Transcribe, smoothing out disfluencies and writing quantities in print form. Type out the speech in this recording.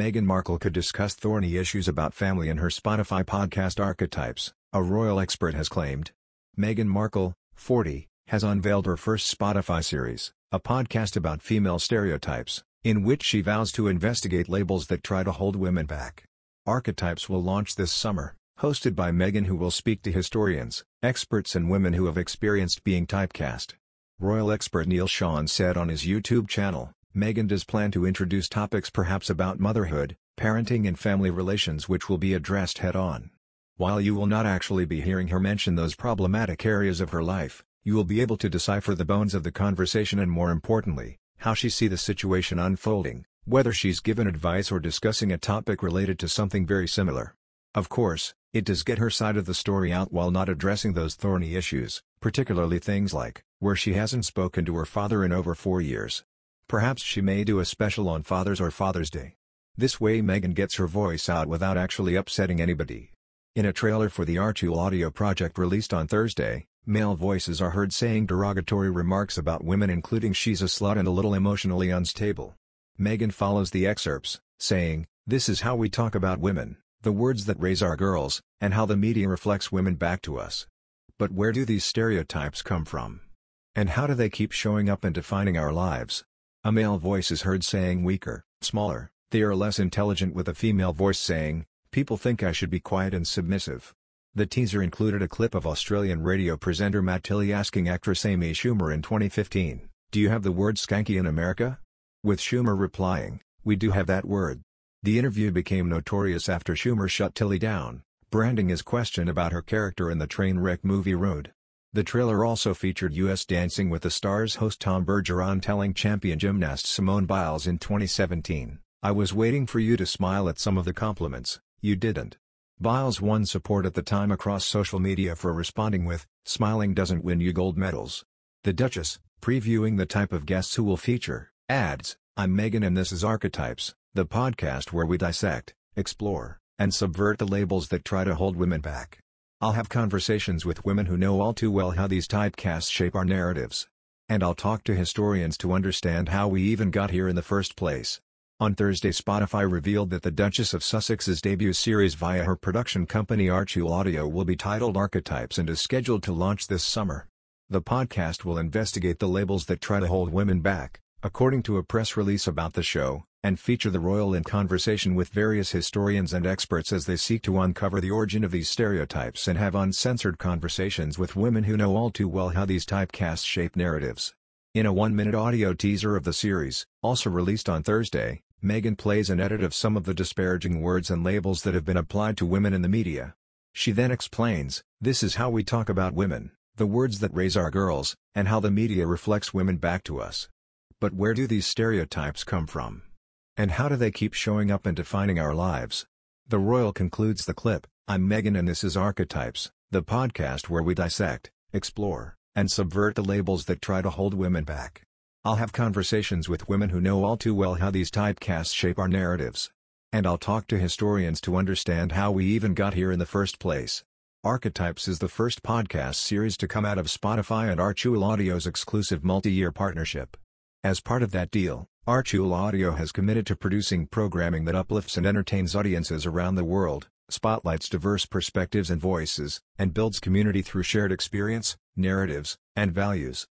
Meghan Markle could discuss thorny issues about family in her Spotify podcast Archetypes, a royal expert has claimed. Meghan Markle, 40, has unveiled her first Spotify series, a podcast about female stereotypes, in which she vows to investigate labels that try to hold women back. Archetypes will launch this summer, hosted by Meghan, who will speak to historians, experts and women who have experienced being typecast. Royal expert Neil Sean said on his YouTube channel, Meghan does plan to introduce topics perhaps about motherhood, parenting and family relations which will be addressed head-on. While you will not actually be hearing her mention those problematic areas of her life, you will be able to decipher the bones of the conversation and, more importantly, how she sees the situation unfolding, whether she's given advice or discussing a topic related to something very similar. Of course, it does get her side of the story out while not addressing those thorny issues, particularly things like, where she hasn't spoken to her father in over 4 years. Perhaps she may do a special on Father's or Father's Day. This way Meghan gets her voice out without actually upsetting anybody. In a trailer for the Archie audio project released on Thursday, male voices are heard saying derogatory remarks about women, including "she's a slut" and "a little emotionally unstable." Meghan follows the excerpts, saying, "This is how we talk about women, the words that raise our girls, and how the media reflects women back to us. But where do these stereotypes come from? And how do they keep showing up and defining our lives?" A male voice is heard saying "weaker, smaller, they are less intelligent," with a female voice saying, "People think I should be quiet and submissive." The teaser included a clip of Australian radio presenter Matt Tilley asking actress Amy Schumer in 2015, "Do you have the word skanky in America?" With Schumer replying, "We do have that word." The interview became notorious after Schumer shut Tilley down, branding his question about her character in the train wreck movie Road. The trailer also featured U.S. Dancing with the Stars host Tom Bergeron telling champion gymnast Simone Biles in 2017, "I was waiting for you to smile at some of the compliments, you didn't." Biles won support at the time across social media for responding with, "Smiling doesn't win you gold medals." The Duchess, previewing the type of guests who will feature, adds, "I'm Meghan and this is Archetypes, the podcast where we dissect, explore, and subvert the labels that try to hold women back. I'll have conversations with women who know all too well how these typecasts shape our narratives. And I'll talk to historians to understand how we even got here in the first place." On Thursday, Spotify revealed that the Duchess of Sussex's debut series via her production company Archie Audio will be titled Archetypes and is scheduled to launch this summer. The podcast will investigate the labels that try to hold women back, according to a press release about the show, and feature the royal in conversation with various historians and experts as they seek to uncover the origin of these stereotypes and have uncensored conversations with women who know all too well how these typecasts shape narratives. In a 1-minute audio teaser of the series, also released on Thursday, Meghan plays an edit of some of the disparaging words and labels that have been applied to women in the media. She then explains, "This is how we talk about women, the words that raise our girls, and how the media reflects women back to us. But where do these stereotypes come from? And how do they keep showing up and defining our lives?" The royal concludes the clip, "I'm Meghan and this is Archetypes, the podcast where we dissect, explore, and subvert the labels that try to hold women back. I'll have conversations with women who know all too well how these typecasts shape our narratives. And I'll talk to historians to understand how we even got here in the first place." Archetypes is the first podcast series to come out of Spotify and Archie Audio's exclusive multi-year partnership. As part of that deal, Archie Audio has committed to producing programming that uplifts and entertains audiences around the world, spotlights diverse perspectives and voices, and builds community through shared experience, narratives, and values.